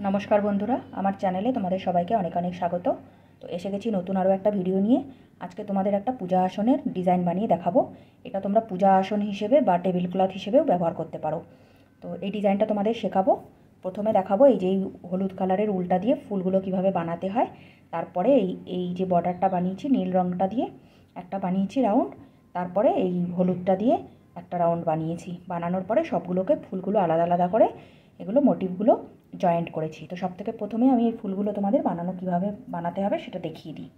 নমস্কার বন্ধুরা, আমার চ্যানেলে তোমাদের সবাইকে অনেক অনেক স্বাগত। তো এসে গেছি নতুন আরও একটা ভিডিও নিয়ে। আজকে তোমাদের একটা পূজা আসনের ডিজাইন বানিয়ে দেখাবো। এটা তোমরা পূজা আসন হিসেবে বা টেবিল ক্লথ হিসেবেও ব্যবহার করতে পারো। তো এই ডিজাইনটা তোমাদের শেখাবো। প্রথমে দেখাবো এই যে হলুদ কালারের উল্টা দিয়ে ফুলগুলো কিভাবে বানাতে হয়। তারপরে এই যে বর্ডারটা বানিয়েছি নীল রঙটা দিয়ে একটা বানিয়েছি রাউন্ড। তারপরে এই হলুদটা দিয়ে একটা রাউন্ড বানিয়েছি। বানানোর পরে সবগুলোকে ফুলগুলো আলাদা আলাদা করে এগুলো মোটিভগুলো জয়েন্ট করেছি। তো সবথেকে প্রথমে আমি এই ফুলগুলো তোমাদের কিভাবে বানাতে হবে সেটা দেখিয়ে দিই।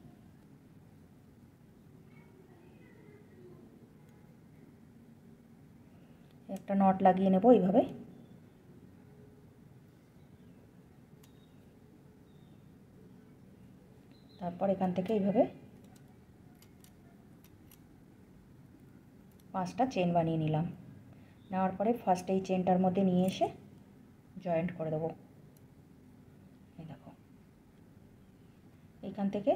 একটা নট লাগিয়ে নেব এইভাবে। তারপর এখান থেকে এইভাবে 5টা চেন বানিয়ে নিলাম। নেওয়ার পরে ফার্স্ট এই চেনটার মধ্যে নিয়ে এসে জয়েন্ট করে দেবো। এই দেখো, এইখান থেকে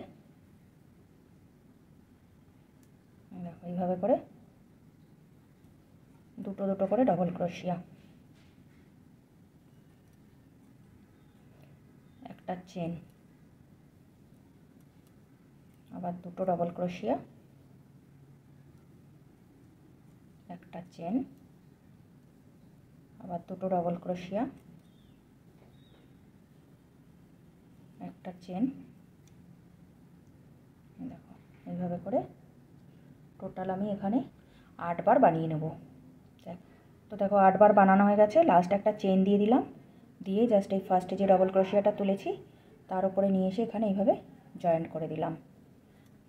দেখো এইভাবে করে দুটো দুটো করে ডবল ক্রোশিয়া, একটা চেন, আবার দুটো ডবল ক্রোশিয়া, একটা চেন, আবার দুটো ডবল ক্রোশিয়া, একটা চেন। দেখো এইভাবে করে টোটাল আমি এখানে 8বার বানিয়ে নেব। তো দেখো 8বার বানানো হয়ে গেছে। লাস্ট একটা চেন দিয়ে দিলাম, দিয়ে জাস্ট এই ফার্স্টে যে ডবল ক্রোশিয়াটা তুলেছি তার উপরে নিয়ে এসে এখানে এইভাবে জয়েন্ট করে দিলাম।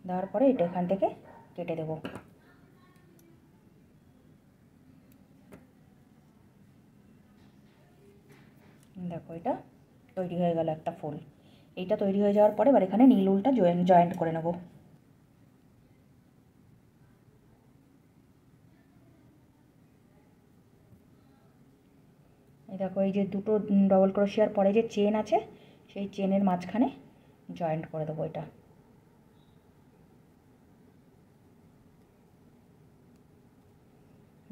দেওয়ার পরে এটা এখান থেকে কেটে দেব। দেখো এটা তৈরি হয়ে গেল একটা ফুল। এইটা তৈরি হয়ে যাওয়ার পরে এবার এখানে নীল উলটা জয়েন্ট করে নেব। এই দেখো এই যে দুটো ডবল ক্রোশিয়ার পরে যে চেন আছে সেই চেনের মাঝখানে জয়েন্ট করে দেবো। এটা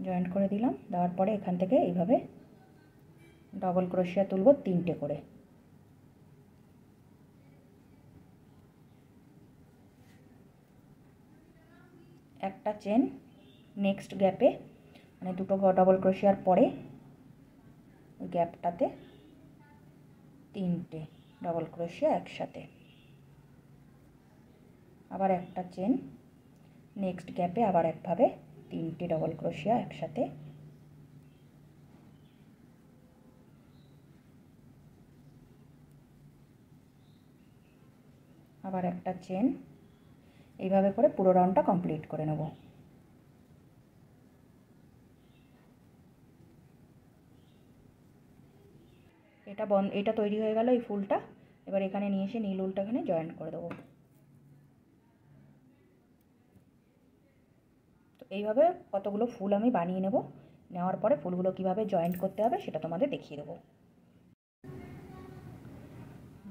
জয়েন্ট করে দিলাম। দেওয়ার পরে এখান থেকে এইভাবে ডবল ক্রোশিয়া তুলব 3টে করে। একটা চেন নেক্সট গ্যাপে, মানে দুটো ডবল ক্রোশিয়ার পরে ওই গ্যাপটাতে 3টে ডবল ক্রোশিয়া একসাথে, আবার একটা চেন নেক্সট গ্যাপে আবার একভাবে 3টে ডবল ক্রোশিয়া একসাথে, আবার একটা চেন। এইভাবে করে পুরো রাউন্ডটা কমপ্লিট করে নেব। এটা তৈরি হয়ে গেল এই ফুলটা। এবার এখানে নিয়ে এসে নীল উলটা এখানে জয়েন্ট করে দেবো। তো এইভাবে কতগুলো ফুল আমি বানিয়ে নেব। নেওয়ার পরে ফুলগুলো কিভাবে জয়েন্ট করতে হবে সেটা তোমাদের দেখিয়ে দেবো।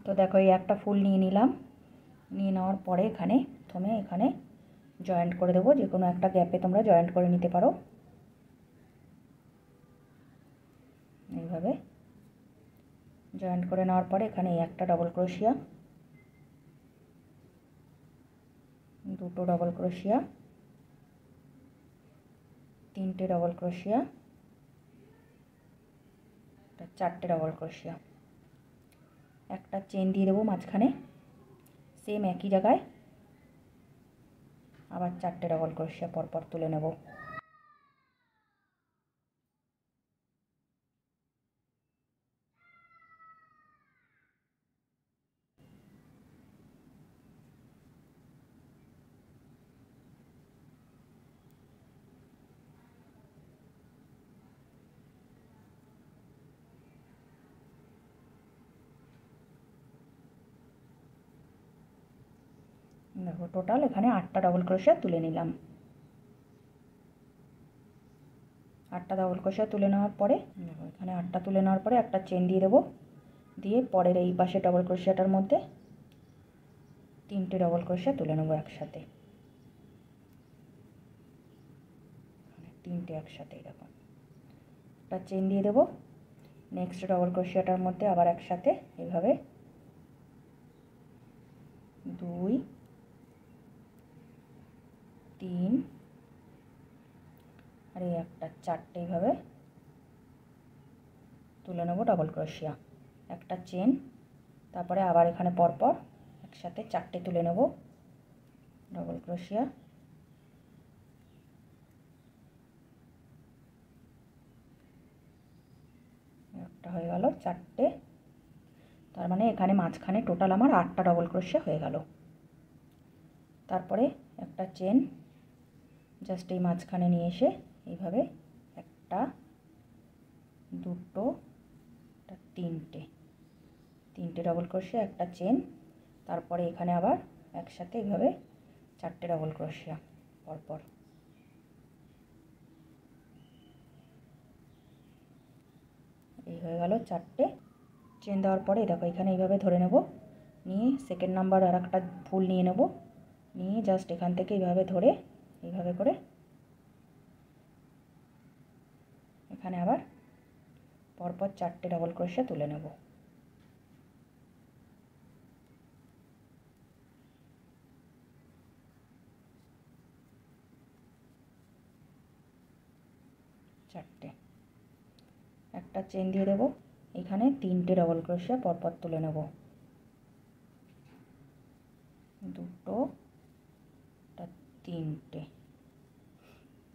তো দেখো এই একটা ফুল নিয়ে নিলাম। নিয়ে নেওয়ার পরে এখানে জয়েন্ট করে দেবো। যে কোনো একটা গ্যাপে তোমরা জয়েন্ট করে নিতে পারো। এইভাবে জয়েন্ট করে নেওয়ার পরে এখানে একটা ডবল ক্রোশিয়া, দুটো ডবল ক্রোশিয়া, 3টে ডবল ক্রোশিয়া, 4টে ডবল ক্রোশিয়া, একটা চেন দিয়ে দেবো মাঝখানে সেম একই জায়গায়, আবার 4টে ডবল ক্রোশিয়া পরপর তুলে নেব। দেখো টোটাল এখানে 8টা ডবল ক্রোশিয়া তুলে নিলাম। 8টা ডবল ক্রোশিয়া তুলে নেওয়ার পরে দেখো এখানে 8টা তুলে নেওয়ার পরে একটা চেন দিয়ে দেবো। দিয়ে পরের এই পাশে ডবল ক্রোশিয়াটার মধ্যে 3টে ডবল ক্রোশিয়া তুলে নেবো একসাথে, 3টে একসাথে। দেখো একটা চেন দিয়ে দেবো। নেক্সট ডবল ক্রোশিয়াটার মধ্যে আবার একসাথে এইভাবে 2 3 আর এই একটা 4টে এইভাবে তুলে নেব ডবল ক্রোশিয়া, একটা চেন, তারপরে আবার এখানে পরপর একসাথে 4টে তুলে নেব ডবল ক্রোশিয়া, একটা হয়ে গেল 4টে, তার মানে এখানে মাঝখানে টোটাল আমার 8টা ডবল ক্রোশিয়া হয়ে গেল। তারপরে একটা চেন জাস্ট এই মাঝখানে নিয়ে এসে এইভাবে একটা, দুটো, তিনটে ডবল ক্রোশিয়া, একটা চেন, তারপরে এখানে আবার একসাথে এইভাবে 4টে ডবল ক্রোশিয়া পরপর। এই হয়ে গেল 4টে। চেন দেওয়ার পরে দেখো এখানে এইভাবে ধরে নেব, নিয়ে সেকেন্ড নাম্বার আর একটা ফুল নিয়ে নেব, নিয়ে জাস্ট এখান থেকে এইভাবে ধরে এইভাবে করে এখানে আবার পরপর 4টে ডবল ক্রোশিয়া তুলে নেব। চারটে, একটা চেন দিয়ে দেবো, এখানে 3টে ডবল ক্রোশিয়া পরপর তুলে নেব, দুটো, 3টে,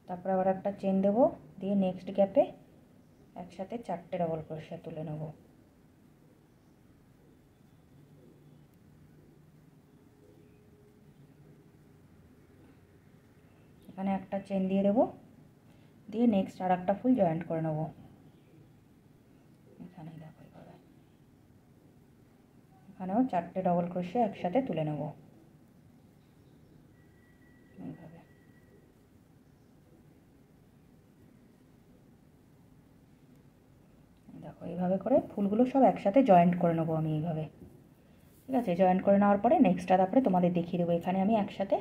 তারপর আবার একটা চেন দেবো, দিয়ে নেক্সট গ্যাপে একসাথে 4টে ডবল ক্রোশিয়া তুলে নেব। এখানে একটা চেন দিয়ে দেবো, দিয়ে নেক্সট আর একটা ফুল জয়েন্ট করে নেব। এখানে দেখো এইভাবে এখানেও 4টে ডবল ক্রোশিয়া একসাথে তুলে নেব। এইভাবে দেখো এইভাবে করে ফুলগুলো সব একসাথে জয়েন্ট করে নেবো আমি এইভাবে। ঠিক আছে, জয়েন্ট করে নেওয়ার পরে নেক্সটটা তারপরে তোমাদের দেখিয়ে দেবো। এখানে আমি একসাথে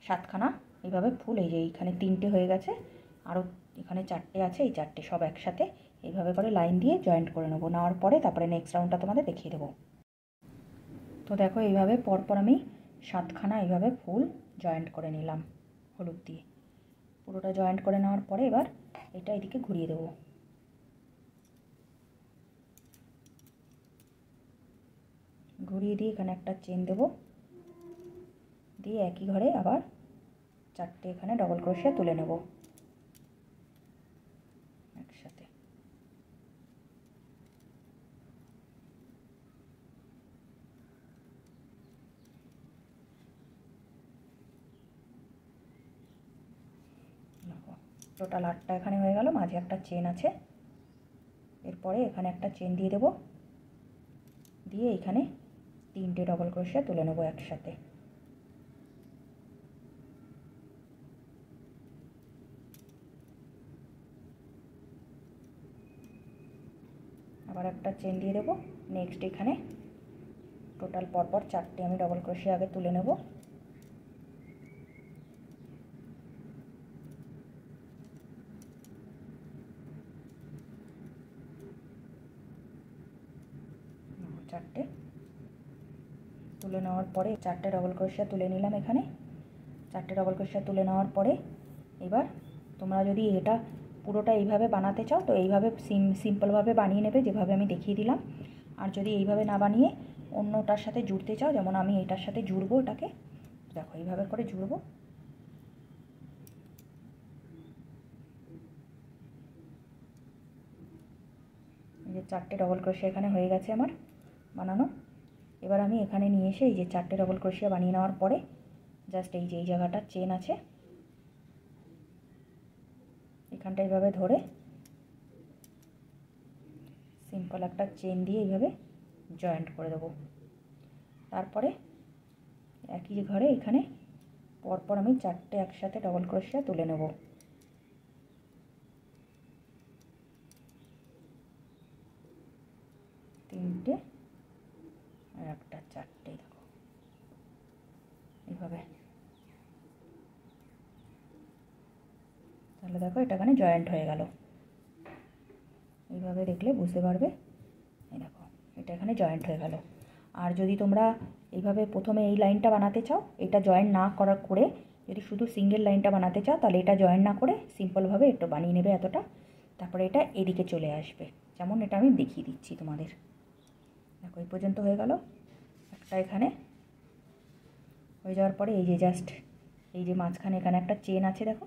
7খানা এইভাবে ফুল, এই যে এইখানে 3টে হয়ে গেছে, আরও এখানে 4টে আছে, এই 4টে সব একসাথে এইভাবে করে লাইন দিয়ে জয়েন্ট করে নেবো। নেওয়ার পরে তারপরে নেক্সট রাউন্ডটা তোমাদের দেখিয়ে দেবো। তো দেখো এইভাবে পরপর আমি 7খানা এইভাবে ফুল জয়েন্ট করে নিলাম হলুদ দিয়ে। পুরোটা জয়েন্ট করে নেওয়ার পরে এবার এটা এদিকে ঘুরিয়ে দেবো। ঘুরিয়ে দিয়ে এখানে একটা চেন দেবো, দিয়ে একই ঘরে আবার 4টে এখানে ডবল ক্রোশিয়া তুলে নেব একসাথে। টোটাল 8টা এখানে হয়ে গেল, মাঝে একটা চেন আছে, এরপরে এখানে একটা চেন দিয়ে দেব, দিয়ে এখানে 3টে ডবল ক্রোশিয়া তুলে নেব একসাথে। আবার একটা চেন দিয়ে দেবো, নেক্সট এখানে টোটাল পরপর 4টে আমি ডবল ক্রোশিয়া আগে তুলে নেব। চারটে তুলে নেওয়ার পরে 4টে ডবল ক্রোশিয়া তুলে নিলাম এখানে। 4টে ডবল ক্রোশিয়া তুলে নেওয়ার পরে এবার তোমরা যদি এটা পুরোটা এইভাবে বানাতে চাও তো এইভাবে সিম্পলভাবে বানিয়ে নেবে, যেভাবে আমি দেখিয়ে দিলাম। আর যদি এইভাবে না বানিয়ে অন্যটার সাথে জুড়তে চাও, যেমন আমি এটার সাথে জুড়বো, এটাকে দেখো এইভাবে করে জুড়বো। এই যে 4টে ডবল ক্রোশিয়া এখানে হয়ে গেছে আমার বানানো। এবার আমি এখানে নিয়ে এসে এই যে 4টে ডবল ক্রোশিয়া বানিয়ে নেওয়ার পরে জাস্ট এই যে এই জায়গাটা চেন আছে, এখানটা এইভাবে ধরে সিম্পল একটা চেন দিয়ে এইভাবে জয়েন্ট করে দেবো। তারপরে একই ঘরে এখানে পরপর আমি 4টে একসাথে ডবল ক্রোশিয়া তুলে নেব। তিনটে আর একটা 4টে, দেখো এইভাবে। তাহলে দেখো এটা এখানে জয়েন্ট হয়ে গেল। এইভাবে দেখলে বুঝতে পারবে। এই দেখো এটা এখানে জয়েন্ট হয়ে গেল। আর যদি তোমরা এইভাবে প্রথমে এই লাইনটা বানাতে চাও, এটা জয়েন্ট না করে যদি শুধু সিঙ্গেল লাইনটা বানাতে চাও তাহলে এটা জয়েন্ট না করে সিম্পলভাবে একটু বানিয়ে নেবে এতটা, তারপরে এটা এদিকে চলে আসবে। যেমন এটা আমি দেখিয়ে দিচ্ছি তোমাদের। দেখো এই পর্যন্ত হয়ে গেল একটা। এখানে হয়ে যাওয়ার পরে এই যে জাস্ট এই যে মাঝখানে এখানে একটা চেন আছে, দেখো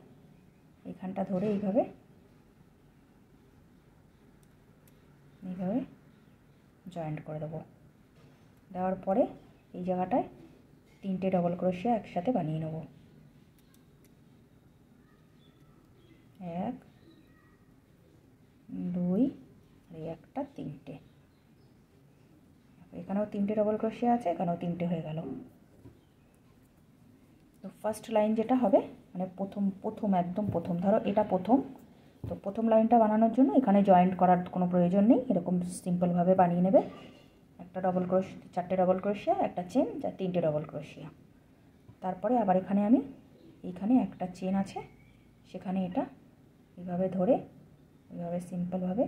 এখানটা ধরে এইভাবে এইভাবে জয়েন্ট করে দেবো। দেওয়ার পরে এই জায়গাটায় 3টে ডবল ক্রোশিয়া একসাথে বানিয়ে নেব। 1 2 আর এই একটা 3টে। এখানেও 3টে ডবল ক্রোশিয়া আছে, এখানেও 3টে হয়ে গেল। তো ফার্স্ট লাইন যেটা হবে মানে প্রথম একদম প্রথম, ধরো এটা প্রথম, তো প্রথম লাইনটা বানানোর জন্য এখানে জয়েন্ট করার কোনো প্রয়োজন নেই, এরকম সিম্পলভাবে বানিয়ে নেবে। একটা ডবল ক্রোশিয়া, 4টে ডবল ক্রোশিয়া, একটা চেন, 3টে ডবল ক্রোশিয়া। তারপরে আবার এখানে আমি এইখানে একটা চেন আছে, সেখানে এটা এইভাবে ধরে এইভাবে সিম্পলভাবে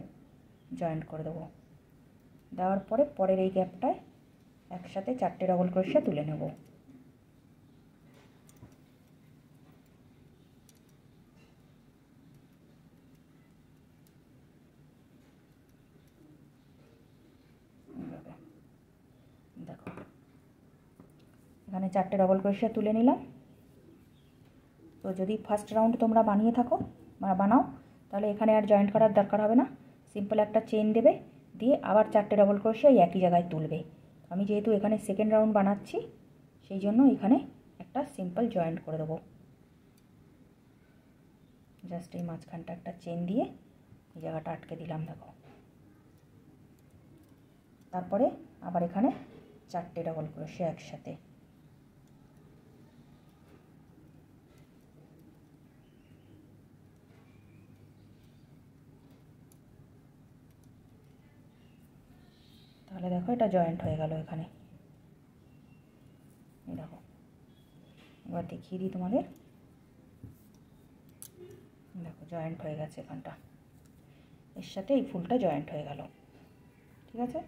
জয়েন্ট করে দেবো। দেওয়ার পরে পরের এই গ্যাপটায় একসাথে 4টে ডবল ক্রোশিয়া তুলে নেব। দেখো এখানে 4টে ডবল ক্রোশিয়া তুলে নিলাম। তো যদি ফার্স্ট রাউন্ড তোমরা বানিয়ে থাকো বা বানাও তাহলে এখানে আর জয়েন্ট করার দরকার হবে না, সিম্পল একটা চেন দেবে, দিয়ে আবার 4টে ডবল ক্রোশিয়া একই জায়গায় তুলবে। আমি যেহেতু এখানে সেকেন্ড রাউন্ড বানাচ্ছি সেই জন্য এখানে একটা সিম্পল জয়েন্ট করে দেবো। জাস্ট এই মাঝখানটা একটা চেন দিয়ে এই জায়গাটা আটকে দিলাম, দেখো। তারপরে আবার এখানে 4টে ডবল ক্রোশিয়া একসাথে। তাহলে দেখো এটা জয়েন্ট হয়ে গেল এখানে। এই দেখো এবার দেখিয়ে দিই তোমাদের। দেখো জয়েন্ট হয়ে গেছে এখানটা, এর সাথে এই ফুলটা জয়েন্ট হয়ে গেল। ঠিক আছে,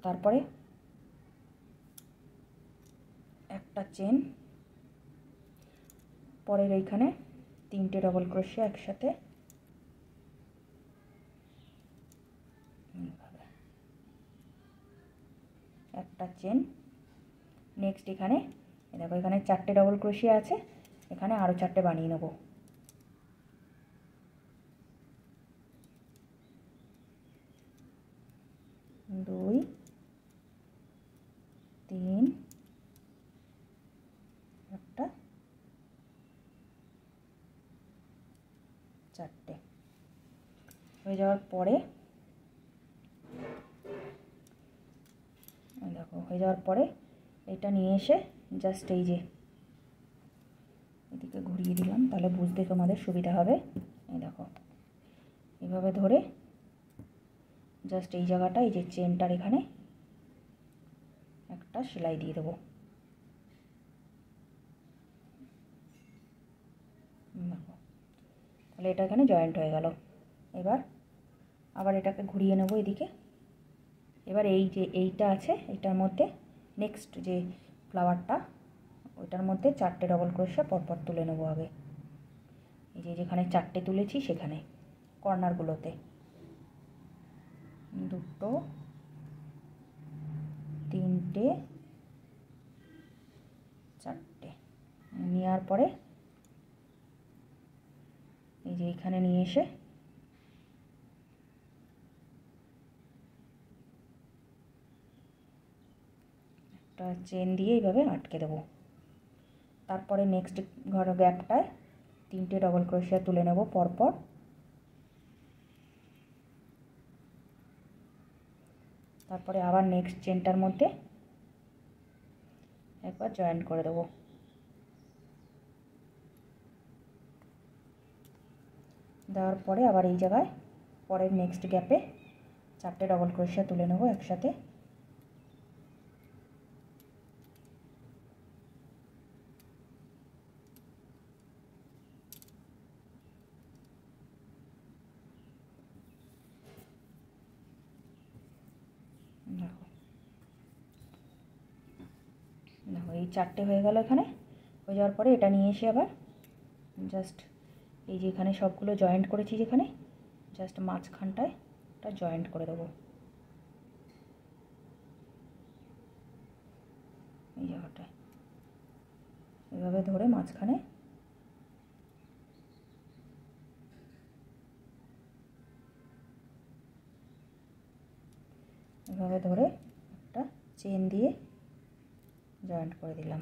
তারপরে একটা চেন, পরের এইখানে 3টে ডবল ক্রোশিয়া একসাথে, একটা চেন। নেক্সট এখানে দেখো এখানে 4টে ডবল ক্রোশিয়া আছে, এখানে আরও 4টে বানিয়ে নেব। দুই, 3, একটা, 4টে হয়ে যাওয়ার পরে দেখো হয়ে যাওয়ার পরে এটা নিয়ে এসে জাস্ট এই যে এদিকে ঘুরিয়ে দিলাম, তাহলে বুঝতে তোমাদের সুবিধা হবে। এই দেখো এইভাবে ধরে জাস্ট এই জায়গাটা এই যে চেনটার এখানে একটা সেলাই দিয়ে দেবো। দেখো তাহলে এটা এখানে জয়েন্ট হয়ে গেল। এবার আবার এটাকে ঘুরিয়ে নেব এদিকে। এবার এই যে এইটা আছে এটার মধ্যে নেক্সট যে ফ্লাওয়ারটা ওইটার মধ্যে 4টে ডবল ক্রোশিয়া পরপর তুলে নেবো আগে। এই যে যেখানে 4টে তুলেছি সেখানে কর্নারগুলোতে 2, 3টে, 4টে নেওয়ার পরে এই যে এখানে নিয়ে এসে একটা চেন দিয়ে এইভাবে আটকে দেবো। তারপরে নেক্সট গ্যাপটায় 3টে ডবল ক্রোশিয়া তুলে নেব পরপর। তারপরে আবার নেক্সট চেনটার মধ্যে একবার জয়েন্ট করে দেবো। দেওয়ার পরে আবার এই জায়গায় পরের নেক্সট গ্যাপে 4টে ডবল ক্রোশিয়া তুলে নেব একসাথে। দেখো দেখো এই 4টে হয়ে গেল। এখানে হয়ে যাওয়ার পরে এটা নিয়ে এসে আবার জাস্ট এই যে এখানে সবগুলো জয়েন্ট করেছি, যেখানে জাস্ট মাঝখানটায় এটা জয়েন্ট করে দেবো। এই জায়গাটায় এভাবে ধরে মাঝখানে এভাবে ধরে একটা চেন দিয়ে জয়েন্ট করে দিলাম।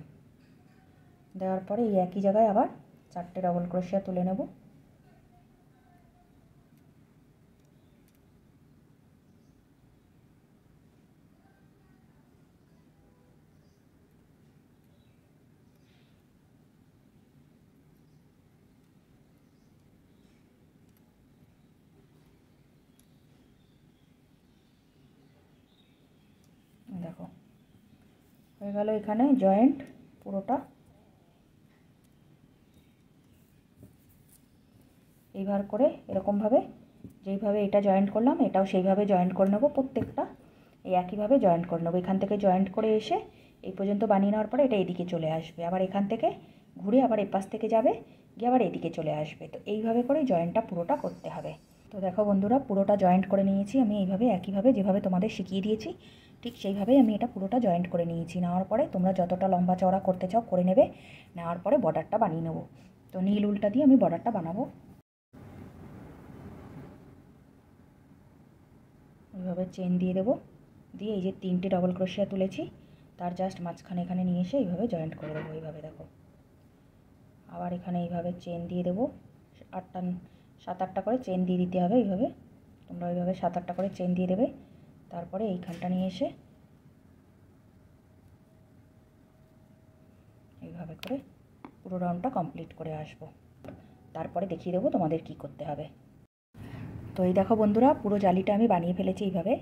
দেওয়ার পরে এই একই জায়গায় আবার 4টে ডবল ক্রোশিয়া তুলে নেব। দেখো হয়ে গেল এখানে জয়েন্ট পুরোটা। এইবার করে এরকমভাবে যেইভাবে এটা জয়েন্ট করলাম এটাও সেইভাবে জয়েন্ট করে নেব। প্রত্যেকটা এই একইভাবে জয়েন্ট করে নেব। এখান থেকে জয়েন্ট করে এসে এই পর্যন্ত বানিয়ে নেওয়ার পরে এটা এদিকে চলে আসবে, আবার এখান থেকে ঘুরে আবার এপাশ থেকে যাবে, গিয়ে আবার এদিকে চলে আসবে। তো এইভাবে করে জয়েন্টটা পুরোটা করতে হবে। তো দেখো বন্ধুরা, পুরোটা জয়েন্ট করে নিয়েছি আমি এইভাবে, একইভাবে যেভাবে তোমাদের শিখিয়ে দিয়েছি ঠিক সেইভাবেই আমি এটা পুরোটা জয়েন্ট করে নিয়েছি। নেওয়ার পরে তোমরা যতটা লম্বা চওড়া করতে চাও করে নেবে। নেওয়ার পরে বর্ডারটা বানিয়ে নেব। তো নীল উলটা দিয়ে আমি বর্ডারটা বানাবো। এইভাবে চেন দিয়ে দেবো, দিয়ে এই যে 3টে ডবল ক্রোশিয়া তুলেছি তার জাস্ট মাঝখানে এখানে নিয়ে এসে এইভাবে জয়েন্ট করে দেবো। এইভাবে দেখো আবার এখানে এইভাবে চেন দিয়ে দেবো। 7-8টা করে চেন দিয়ে দিতে হবে। এইভাবে তোমরা এইভাবে 7-8টা করে চেন দিয়ে দেবে। তারপরে এইখানটা নিয়ে এসে এইভাবে করে পুরো রাউন্ডটা কমপ্লিট করে আসবো। তারপরে দেখিয়ে দেবো তোমাদের কি করতে হবে। তো এই দেখো বন্ধুরা, পুরো জালিটা আমি বানিয়ে ফেলেছি। এইভাবে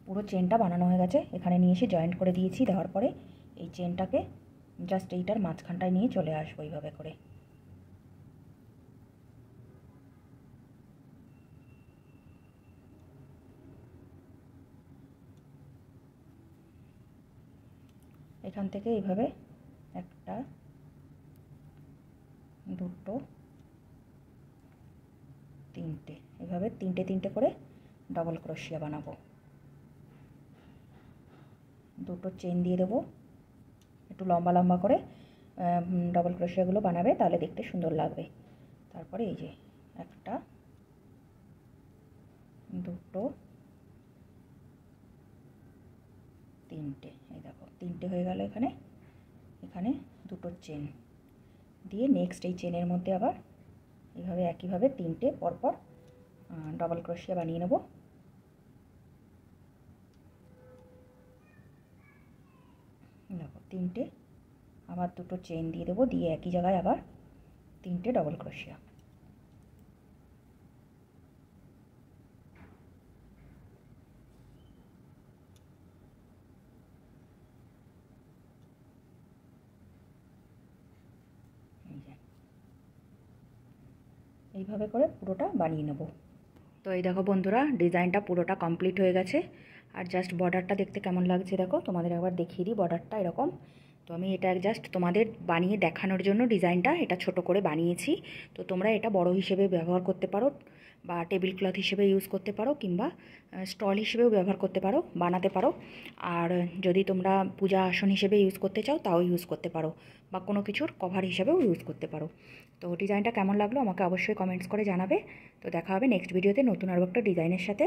পুরো চেনটা বানানো হয়ে গেছে। এখানে নিয়ে এসে জয়েন্ট করে দিয়েছি। দেওয়ার পরে এই চেনটাকে জাস্ট এইটার মাঝখানটায় নিয়ে চলে আসবো এইভাবে করে। এখান থেকে এইভাবে 1টা 2টো 3টে এইভাবে 3টে করে ডবল ক্রোশিয়া বানাবো। 2টো চেন দিয়ে দেবো, একটু লম্বা লম্বা করে ডবল ক্রোশিয়াগুলো বানাবে, তাহলে দেখতে সুন্দর লাগবে। তারপরে এই যে 1টা 2টো 3টে, এই দেখো 3টে হয়ে গেল। এখানে 2টো চেন দিয়ে নেক্সট এই চেনের মধ্যে আবার এইভাবে একইভাবে 3টে পরপর ডবল ক্রোশিয়া বানিয়ে নেব। দেখো 3টে, আবার 2টো চেন দিয়ে দেবো, দিয়ে একই জায়গায় আবার 3টে ডবল ক্রোশিয়া। এইভাবে করে পুরোটা বানিয়ে নেব। তো এই দেখো বন্ধুরা, ডিজাইনটা পুরোটা কমপ্লিট হয়ে গেছে। আর জাস্ট বর্ডারটা দেখতে কেমন লাগছে দেখো, তোমাদের একবার দেখিয়ে দিই। বর্ডারটা এরকম। তো আমি এটা জাস্ট তোমাদের বানিয়ে দেখানোর জন্য ডিজাইনটা এটা ছোট করে বানিয়েছি। তো তোমরা এটা বড় হিসেবে ব্যবহার করতে পারো, বা টেবিল ক্লথ হিসেবে ইউজ করতে পারো, কিংবা স্টল হিসেবেও ব্যবহার করতে পারো, বানাতে পারো। আর যদি তোমরা পূজা আসন হিসেবে ইউজ করতে চাও তাও ইউজ করতে পারো, বা কোনো কিছুর কভার হিসেবেও ইউজ করতে পারো। তো ডিজাইনটা কেমন লাগলো আমাকে অবশ্যই কমেন্টস করে জানাবে। তো দেখা হবে নেক্সট ভিডিওতে নতুন আরও একটা ডিজাইনের সাথে।